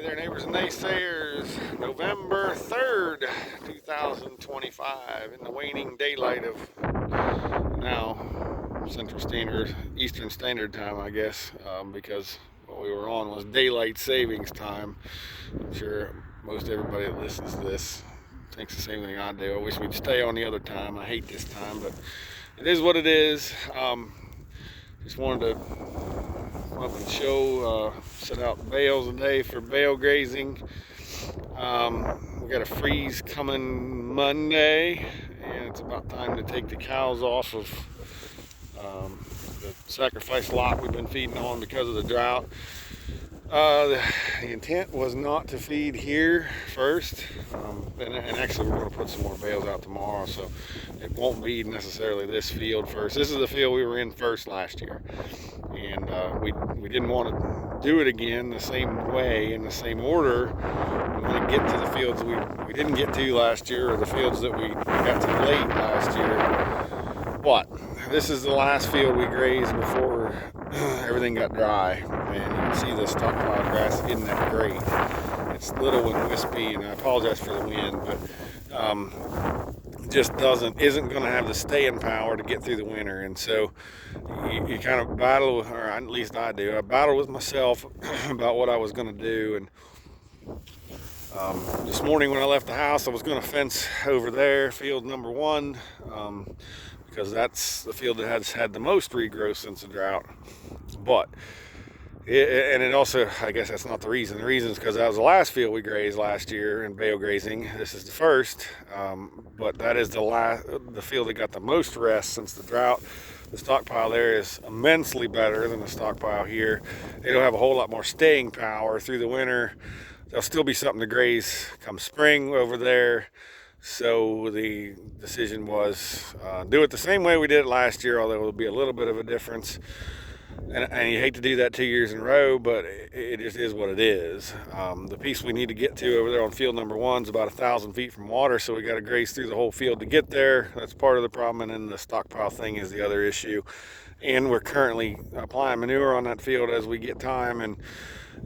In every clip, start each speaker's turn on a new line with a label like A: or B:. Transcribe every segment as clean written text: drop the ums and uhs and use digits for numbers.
A: Hey there, neighbors and naysayers. November 3rd, 2025, in the waning daylight of now Central Standard, Eastern Standard Time, I guess, because what we were on was daylight savings time. I'm sure most everybody that listens to this thinks the same thing I do. I wish we'd stay on the other time. I hate this time, but it is what it is. Just wanted to come up and show, set out bales a day for bale grazing. We got a freeze coming Monday, and it's about time to take the cows off of the sacrifice lot we've been feeding on because of the drought. The intent was not to feed here first, and actually we're going to put some more bales out tomorrow, so it won't be necessarily this field first. This is the field we were in first last year, and we didn't want to do it again the same way in the same order. We want to get to the fields we didn't get to last year, or the fields that we got to late last year. But this is the last field we grazed before everything got dry, and you can see the stockpile grass isn't that great. It's little and wispy, and I apologize for the wind, but just isn't going to have the staying power to get through the winter. And so you kind of battle, or at least I do. I battled with myself about what I was going to do, and this morning when I left the house, I was going to fence over there, field number 1, because that's the field that has had the most regrowth since the drought. But it also, I guess that's not the reason. The reason is because that was the last field we grazed last year in bale grazing. This is the first, but that is the field that got the most rest since the drought. The stockpile there is immensely better than the stockpile here. It'll have a whole lot more staying power through the winter. There'll still be something to graze come spring over there. So the decision was do it the same way we did it last year, although it'll be a little bit of a difference. And you hate to do that 2 years in a row, but it just is what it is. The piece we need to get to over there on field number 1 is about 1,000 feet from water, so we got to graze through the whole field to get there. That's part of the problem, and then the stockpile thing is the other issue. And we're currently applying manure on that field as we get time, and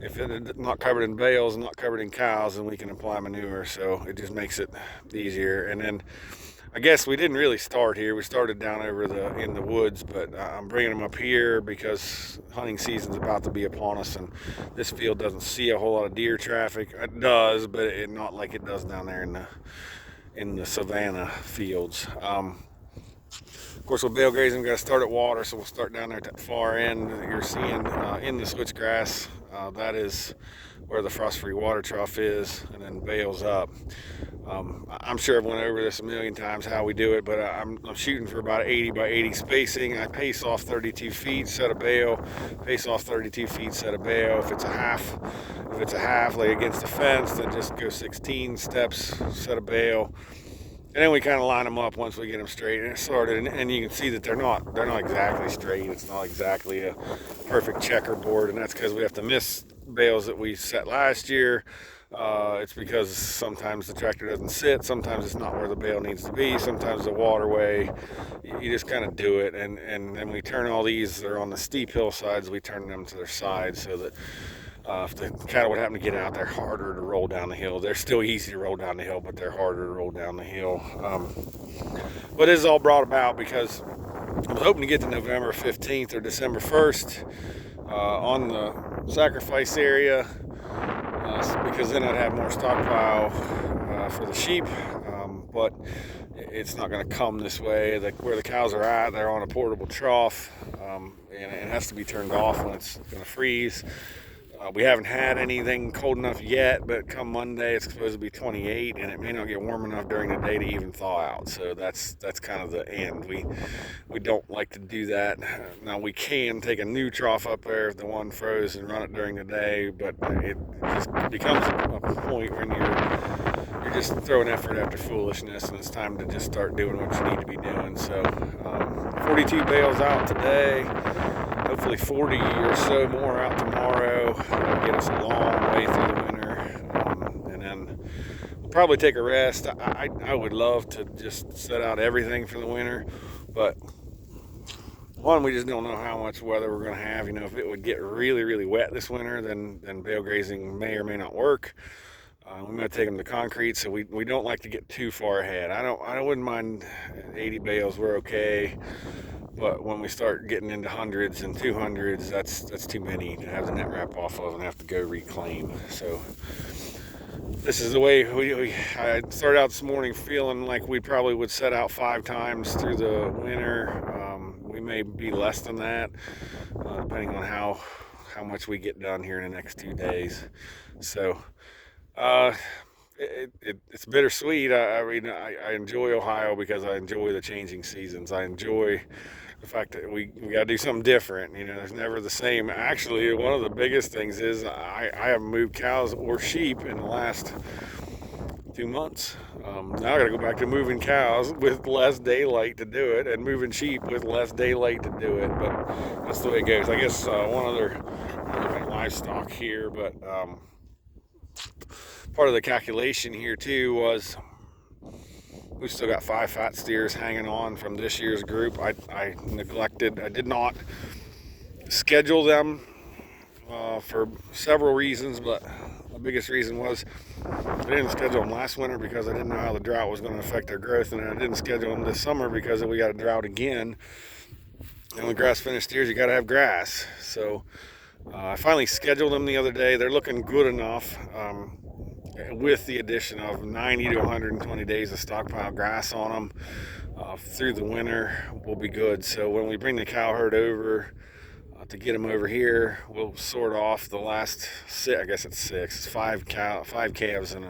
A: if it's not covered in bales and not covered in cows, then we can apply manure, so it just makes it easier. And then I guess we didn't really start here. We started down over in the woods, but I'm bringing them up here because hunting season's about to be upon us, and this field doesn't see a whole lot of deer traffic. It does, but not like it does down there in the savanna fields. Of course, with bale grazing, we've got to start at water, so we'll start down there at that far end that you're seeing in the switchgrass. That is where the frost-free water trough is, and then bales up. I'm sure I've went over this a million times how we do it, but I'm shooting for about 80 by 80 spacing. I pace off 32 feet, set a bale, pace off 32 feet, set a bale. If it's a half, lay against the fence, then just go 16 steps, set a bale. And then we kind of line them up once we get them straight and sorted, and you can see that they're not exactly straight. It's not exactly a perfect checkerboard, and that's because we have to miss bales that we set last year. It's because sometimes the tractor doesn't sit, sometimes it's not where the bale needs to be, sometimes the waterway. You just kind of do it, and then we turn all these. They're on the steep hillsides. We turn them to their sides so that if the cattle would happen to get out, they're harder to roll down the hill. They're still easy to roll down the hill, but they're harder to roll down the hill. But this is all brought about because I was hoping to get to November 15th or December 1st on the sacrifice area, because then I'd have more stockpile for the sheep. But it's not going to come this way. Where the cows are at, they're on a portable trough, and it has to be turned off when it's going to freeze. We haven't had anything cold enough yet, but come Monday it's supposed to be 28, and it may not get warm enough during the day to even thaw out. So that's kind of the end. We don't like to do that. Now we can take a new trough up there if the one froze and run it during the day, but it just becomes a point when you're just throwing effort after foolishness, and it's time to just start doing what you need to be doing. So 42 bales out today. Hopefully 40 or so more out tomorrow. That'll get us a long way through the winter. And then we'll probably take a rest. I would love to just set out everything for the winter, but one, we just don't know how much weather we're going to have. You know, if it would get really, really wet this winter, then bale grazing may or may not work. We might take them to concrete, so we don't like to get too far ahead. I wouldn't mind 80 bales, we're okay. But when we start getting into hundreds and 200s, that's too many to have the net wrap off of and have to go reclaim. So this is the way I started out this morning feeling like we probably would set out 5 times through the winter. We may be less than that, depending on how much we get done here in the next 2 days. So it's bittersweet. I enjoy Ohio because I enjoy the changing seasons. I enjoy the fact that we got to do something different. You know, there's never the same. Actually, one of the biggest things is I haven't moved cows or sheep in the last 2 months. Now I got to go back to moving cows with less daylight to do it, and moving sheep with less daylight to do it. But that's the way it goes. I guess one other looking at livestock here, but part of the calculation here too was we've still got 5 fat steers hanging on from this year's group. I did not schedule them for several reasons, but the biggest reason was I didn't schedule them last winter because I didn't know how the drought was going to affect their growth, and I didn't schedule them this summer because we got a drought again. And with grass finished steers, you got to have grass. So I finally scheduled them the other day. They're looking good enough. With the addition of 90 to 120 days of stockpile grass on them through the winter, will be good. So when we bring the cow herd over to get them over here, we'll sort off the last 6, I guess it's 6, it's 5 calves and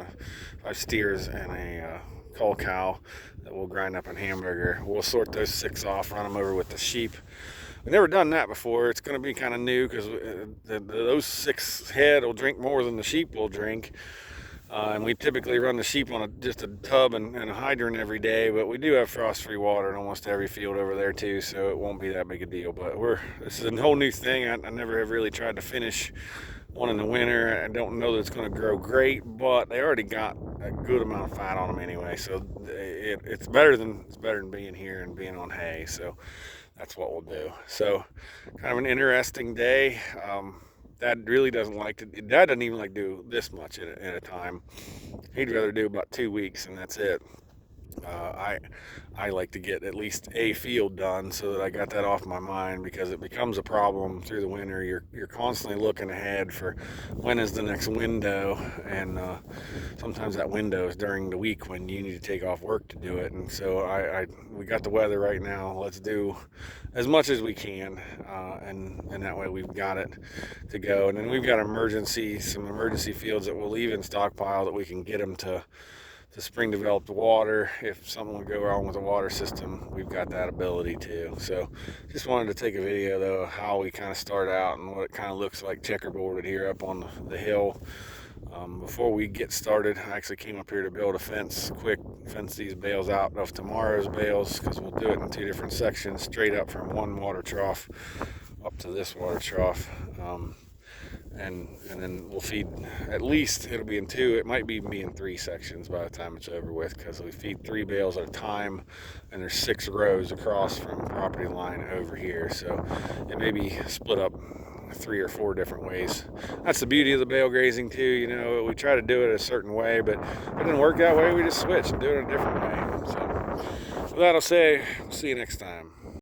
A: 5 steers and a cull cow that we'll grind up in hamburger. We'll sort those 6 off, run them over with the sheep. We've never done that before. It's going to be kind of new because those 6 head will drink more than the sheep will drink. And we typically run the sheep on just a tub and a hydrant every day, but we do have frost-free water in almost every field over there too, so it won't be that big a deal. But this is a whole new thing. I never have really tried to finish one in the winter. I don't know that it's going to grow great, but they already got a good amount of fat on them anyway, so it's better than being here and being on hay. So that's what we'll do. So kind of an interesting day. Dad really doesn't like to. Dad doesn't even like to do this much at a time. He'd rather do about 2 weeks and that's it. I like to get at least a field done so that I got that off my mind, because it becomes a problem through the winter. You're constantly looking ahead for when is the next window, and sometimes that window is during the week when you need to take off work to do it. And so we got the weather right now. Let's do as much as we can, and that way we've got it to go. And then we've got some emergency fields that we'll leave in stockpile that we can get them to spring developed water. If something would go wrong with the water system, we've got that ability too. So just wanted to take a video though of how we kind of start out and what it kind of looks like checkerboarded here up on the hill. Before we get started, I actually came up here to build a fence these bales out of tomorrow's bales, because we'll do it in 2 different sections, straight up from one water trough up to this water trough. And then we'll feed, at least it'll be in 2, it might be in 3 sections by the time it's over with, because we feed 3 bales at a time, and there's 6 rows across from property line over here, so it may be split up 3 or 4 different ways. That's the beauty of the bale grazing too. You know, we try to do it a certain way, but if it didn't work that way, we just switch and do it a different way. So with that, I'll say, we'll see you next time.